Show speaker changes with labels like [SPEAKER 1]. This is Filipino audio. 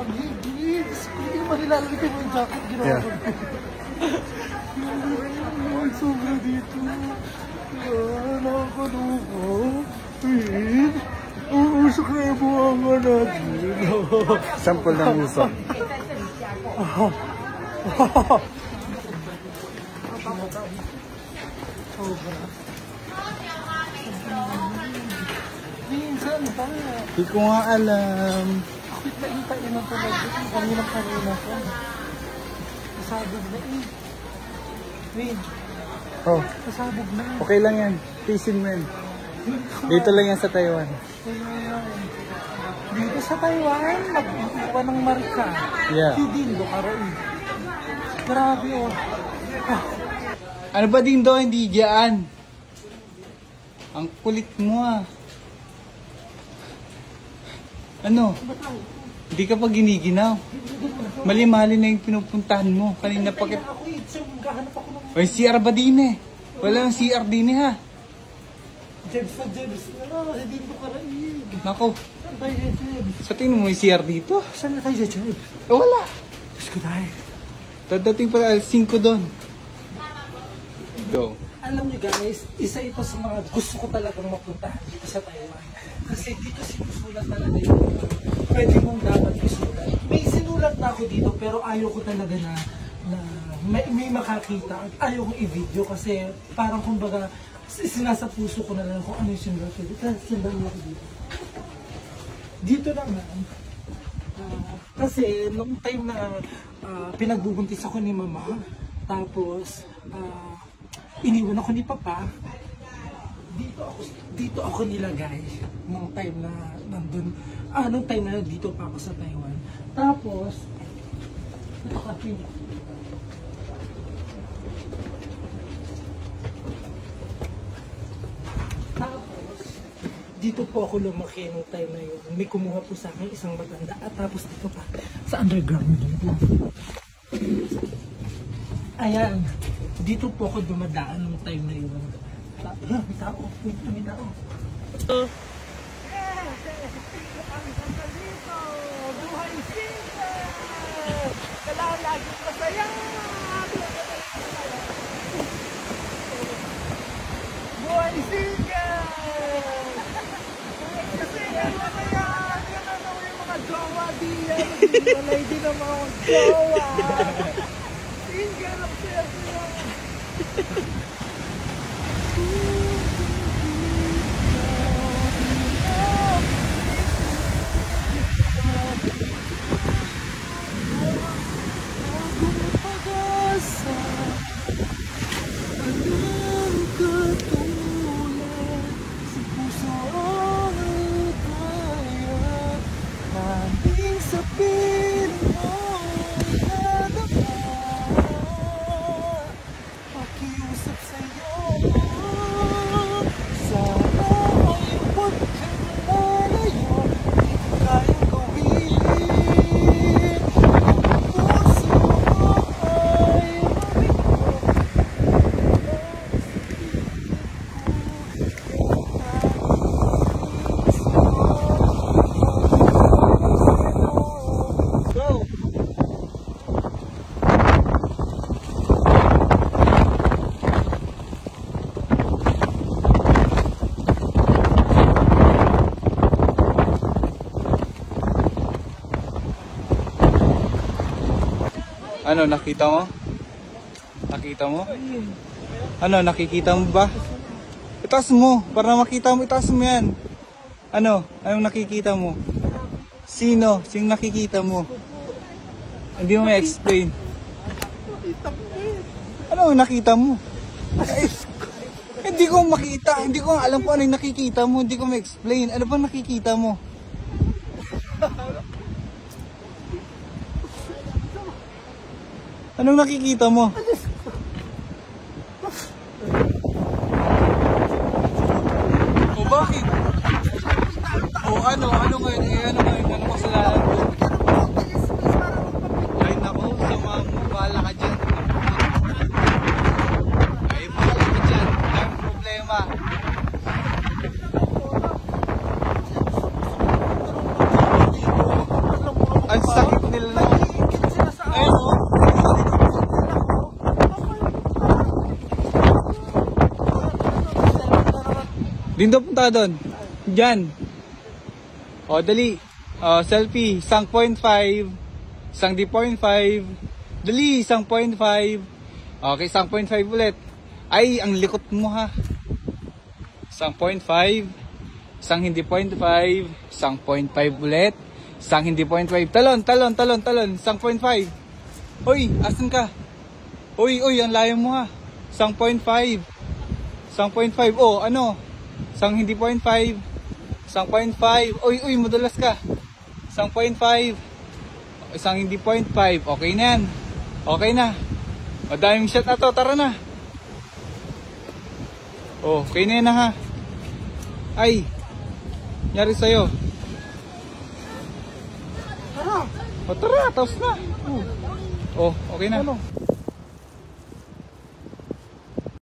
[SPEAKER 1] Hindi mo nilalagay mo yung jacket. Ginawa ko. Sobra dito. Nakakaloko. Uusok na yung buhanga natin.
[SPEAKER 2] Sample ng usok.
[SPEAKER 1] Sobra. Minsan pa.
[SPEAKER 2] Hindi ko nga alam.
[SPEAKER 1] Bakit naintain ng talaga? Kaninang kanina ko. Nasabog na eh. Wait.
[SPEAKER 2] Oh,
[SPEAKER 1] Nasabog na eh.
[SPEAKER 2] okay lang yan. Tisin mo yan. Dito lang yan sa Taiwan.
[SPEAKER 1] Dito sa Taiwan, nagbuka ng marka.
[SPEAKER 2] Yeah.
[SPEAKER 1] Hindi do karoon. Grabe oh.
[SPEAKER 2] Ano ba din do? Hindi dyan. Ang kulit mo ah. Ano? Hindi ka pa giniginaw. Mali-mali na yung pinupuntahan mo. Kanina pa kita. Ay, CR ba din eh? Wala yung CR din eh ha.
[SPEAKER 1] Jebs na Jebs na. Hindi do karoon.
[SPEAKER 2] Nako.
[SPEAKER 1] Saan tayo Jebs?
[SPEAKER 2] Sa tingin mo yung CR dito?
[SPEAKER 1] Saan na tayo Jebs?
[SPEAKER 2] Wala.
[SPEAKER 1] Diyos ko tayo.
[SPEAKER 2] Dadating pala 5 doon. Go.
[SPEAKER 1] Alam niyo guys, isa ito sa mga gusto ko talagang mapuntahan dito sa Taiwan. Kasi dito sinusulat talaga yung pwede mong dapat isulat. May sinulat na ako dito pero ayaw ko talaga na may makakita. Ayaw kong i-video kasi parang kumbaga sinasa puso ko na lang kung ano yung sinulat ko dito. Sindan mo ako dito. Dito naman, kasi nung time na pinagbubuntis ako ni mama, tapos iniwan ako ni papa, dito ako nilagay nung time na nandun, nung time na dito pa ako sa Taiwan. Tapos, ito kasi, dito po ako lumaki nung time na yun. May kumuha po sa akin isang matanda at tapos dito pa sa underground dito. Ayan, dito po ako dumadaan nung time na yun. May tao, may tao. Buhay sila! Kailangan laging masaya! Buhay sila! Kasi yan na yan! Yan na naman yung mga jowa diyan! Walay din ang mga jowa! Single ang saya-saya!
[SPEAKER 2] Ano, nakita mo? Nakita mo? Ano, nakikita mo ba? Itaas mo, para makita mo, itaas mo yan. Ano? Anong nakikita mo? Sino? Sino nakikita mo? Hindi mo may explain. Ano ang nakita mo? Ay, hindi ko makita. Hindi ko alam kung ano yung nakikita mo. Hindi ko may explain. Ano bang nakikita mo? Anong nakikita mo? O bakit? O ano? Ano ngayon? Ano ngayon? Ano kasalanan ko? Ay naku, sama mo. Bahala ka dyan. Ay, bahala ka dyan. Ang problema. Ang sakit Dindo punta doon. Diyan. O, dali. O, selfie. Isang 0.5. Isang di 0.5. Dali, isang 0.5. Okay, isang 0.5 ulit. Ay, ang likot mo ha. Isang 0.5. Isang hindi 0.5. Isang 0.5 ulit. Isang hindi 0.5. Talon. Isang 0.5. Uy, asan ka? Uy, ang layo mo ha. Isang 0.5. Isang 0.5. Oh, ano? Isang hindi 0.5. Isang 0.5. Uy, madulas ka. Isang 0.5. Isang hindi 0.5. Okay na yan. Okay na. Madaming shot na to. Tara na. Oh, okay na yan ha. Ay, nangyari sa'yo.
[SPEAKER 1] Tara!
[SPEAKER 2] O tara, tapos na. Oh, okay na.
[SPEAKER 1] Ano?